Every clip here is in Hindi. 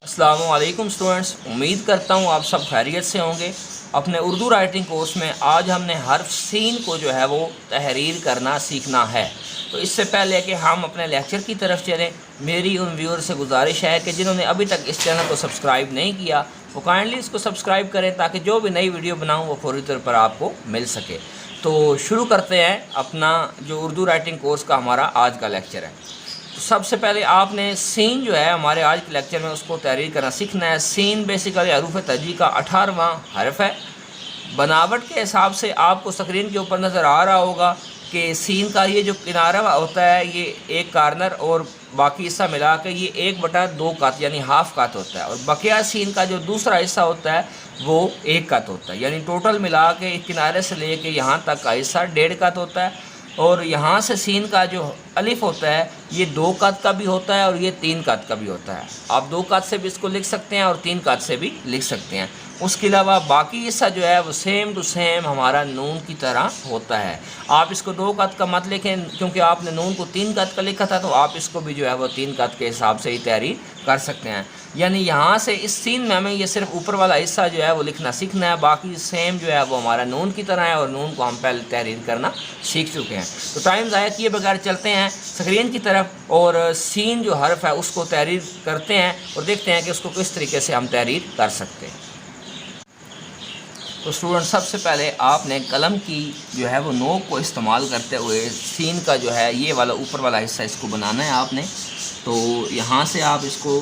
अस्सलामुअलैकुम स्टूडेंट्स, उम्मीद करता हूँ आप सब खैरियत से होंगे। अपने उर्दू राइटिंग कोर्स में आज हमने हर्फ सीन को जो है वो तहरीर करना सीखना है। तो इससे पहले कि हम अपने लेक्चर की तरफ चलें, मेरी उन व्यूअर से गुजारिश है कि जिन्होंने अभी तक इस चैनल को सब्सक्राइब नहीं किया वो काइंडली इसको सब्सक्राइब करें ताकि जो भी नई वीडियो बनाऊँ वो फौरी तौर पर आपको मिल सके। तो शुरू करते हैं अपना जो उर्दू राइटिंग कोर्स का हमारा आज का लेक्चर है। सबसे पहले आपने सीन जो है हमारे आज के लेक्चर में उसको तहरीर करना सीखना है। सीन बेसिकली हरूफ तजी का 18वां हरफ है। बनावट के हिसाब से आपको स्क्रीन के ऊपर नज़र आ रहा होगा कि सीन का ये जो किनारा होता है ये एक कार्नर और बाकी हिस्सा मिला के ये 1/2 कत यानी हाफ कत होता है, और बकिया सीन का जो दूसरा हिस्सा होता है वो 1 कत होता है। यानी टोटल मिला के किनारे से लेके यहाँ तक का हिस्सा 1.5 कत होता है। और यहाँ से सीन का जो अलिफ होता है ये 2 कत का भी होता है और ये 3 कत का भी होता है। आप 2 कत से भी इसको लिख सकते हैं और 3 कत से भी लिख सकते हैं। उसके अलावा बाकी हिस्सा जो है वो सेम टू सेम हमारा नून की तरह होता है। आप इसको 2 कत का मत लिखें क्योंकि आपने नून को 3 कत का लिखा था, तो आप इसको भी जो है वो 3 कत के हिसाब से ही तहरीर कर सकते हैं। यानी यहाँ से इस सीन में हमें ये सिर्फ ऊपर वाला हिस्सा जो है वो लिखना सीखना है, बाकी सेम जो है वो हमारा नून की तरह है और नून को हम पहले तहरीर करना सीख चुके हैं। तो टाइम ज़ाया किए बगैर चलते हैं स्क्रीन की तरफ और सीन जो हर्फ है उसको तहरीर करते हैं और देखते हैं कि उसको किस तरीके से हम तहरीर कर सकते हैं। तो स्टूडेंट, सबसे पहले आपने कलम की जो है वो नोक को इस्तेमाल करते हुए सीन का जो है ये वाला ऊपर वाला हिस्सा इसको बनाना है आपने। तो यहाँ से आप इसको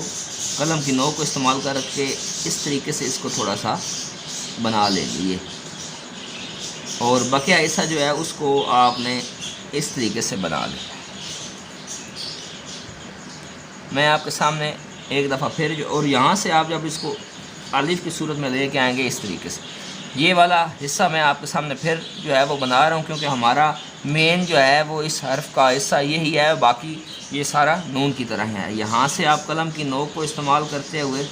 कलम की नोक को इस्तेमाल करके इस तरीके से इसको थोड़ा सा बना लेंगे और बकिया हिस्सा जो है उसको आपने इस तरीके से बना लें। मैं आपके सामने एक दफ़ा फिर जो और यहाँ से आप जब इसको अलिफ की सूरत में लेके आएंगे इस तरीके से, ये वाला हिस्सा मैं आपके सामने फिर जो है वो बना रहा हूँ क्योंकि हमारा मेन जो है वो इस हर्फ का हिस्सा यही है, बाकी ये सारा नून की तरह है। यहाँ से आप कलम की नोक को इस्तेमाल करते हुए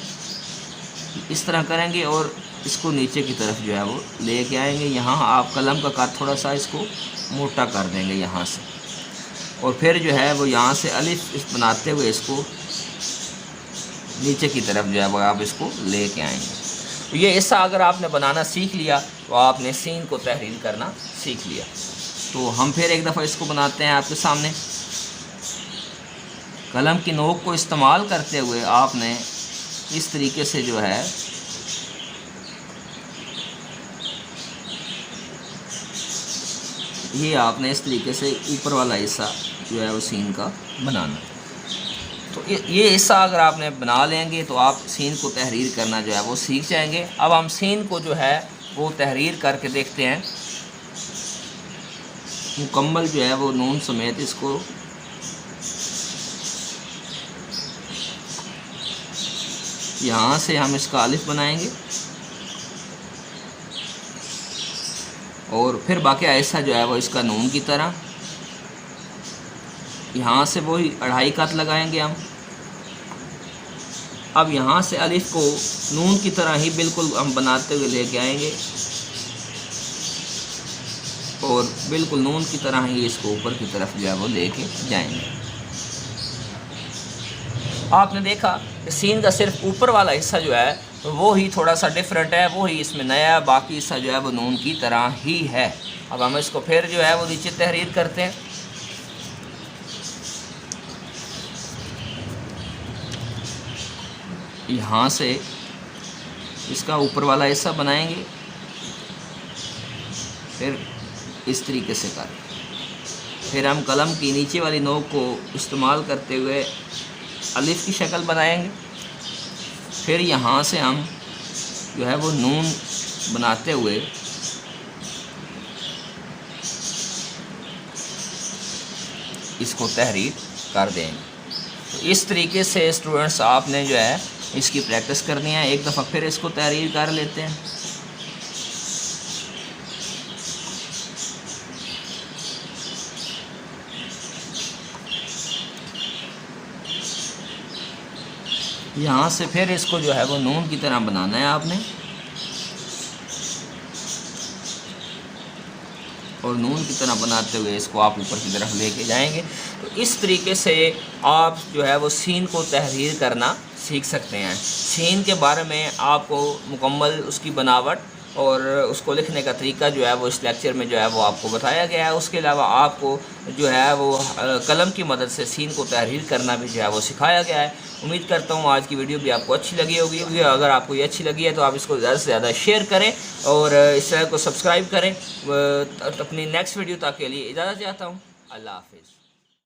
इस तरह करेंगे और इसको नीचे की तरफ जो है वो लेके आएंगे। यहाँ आप कलम का कद थोड़ा सा इसको मोटा कर देंगे यहाँ से, और फिर जो है वो यहाँ से अलिफ इस बनाते हुए इसको नीचे की तरफ जो है वो आप इसको लेके आएंगे। तो ये हिस्सा अगर आपने बनाना सीख लिया तो आपने सीन को तहरीर करना सीख लिया। तो हम फिर एक दफ़ा इसको बनाते हैं आपके सामने। कलम की नोक को इस्तेमाल करते हुए आपने इस तरीके से जो है ये आपने इस तरीके से ऊपर वाला हिस्सा जो है वो सीन का बनाना। तो ये हिस्सा अगर आपने बना लेंगे तो आप सीन को तहरीर करना जो है वो सीख जाएंगे। अब हम सीन को जो है वो तहरीर करके देखते हैं मुकम्मल जो है वो नून समेत। इसको यहाँ से हम इसका अलिफ बनाएंगे और फिर बाकी हिस्सा जो है वो इसका नून की तरह। यहाँ से वही 2.5 कत लगाएंगे हम। अब यहाँ से अलिफ को नून की तरह ही बिल्कुल हम बनाते हुए लेके आएंगे और बिल्कुल नून की तरह ही इसको ऊपर की तरफ जो है वो लेके जाएंगे। आपने देखा कि सीन का सिर्फ ऊपर वाला हिस्सा जो है वो ही थोड़ा सा डिफरेंट है, वो ही इसमें नया है, बाकी हिस्सा जो है वो नून की तरह ही है। अब हम इसको फिर जो है वो नीचे तहरीर करते हैं। यहाँ से इसका ऊपर वाला हिस्सा बनाएंगे, फिर इस तरीके से कर फिर हम कलम की नीचे वाली नोक को इस्तेमाल करते हुए अलिफ की शक्ल बनाएंगे। फिर यहाँ से हम जो है वो नून बनाते हुए इसको तहरीर कर देंगे। तो इस तरीके से स्टूडेंट्स आपने जो है इसकी प्रैक्टिस करनी है। एक दफ़ा फिर इसको तहरीर कर लेते हैं। यहाँ से फिर इसको जो है वो नून की तरह बनाना है आपने, और नून की तरह बनाते हुए इसको आप ऊपर की तरफ लेके जाएंगे। तो इस तरीके से आप जो है वो सीन को तहरीर करना सीख सकते हैं। सीन के बारे में आपको मुकम्मल उसकी बनावट और उसको लिखने का तरीका जो है वो इस लेक्चर में जो है वो आपको बताया गया है। उसके अलावा आपको जो है वो कलम की मदद से सीन को तहरीर करना भी जो है वो सिखाया गया है। उम्मीद करता हूँ आज की वीडियो भी आपको अच्छी लगी होगी। अगर आपको ये अच्छी लगी है तो आप इसको ज़्यादा से ज़्यादा शेयर करें और इस चैनल को सब्सक्राइब करें। अपनी नेक्स्ट वीडियो तक के लिए इजाज़त चाहता हूँ। अल्लाह हाफिज़।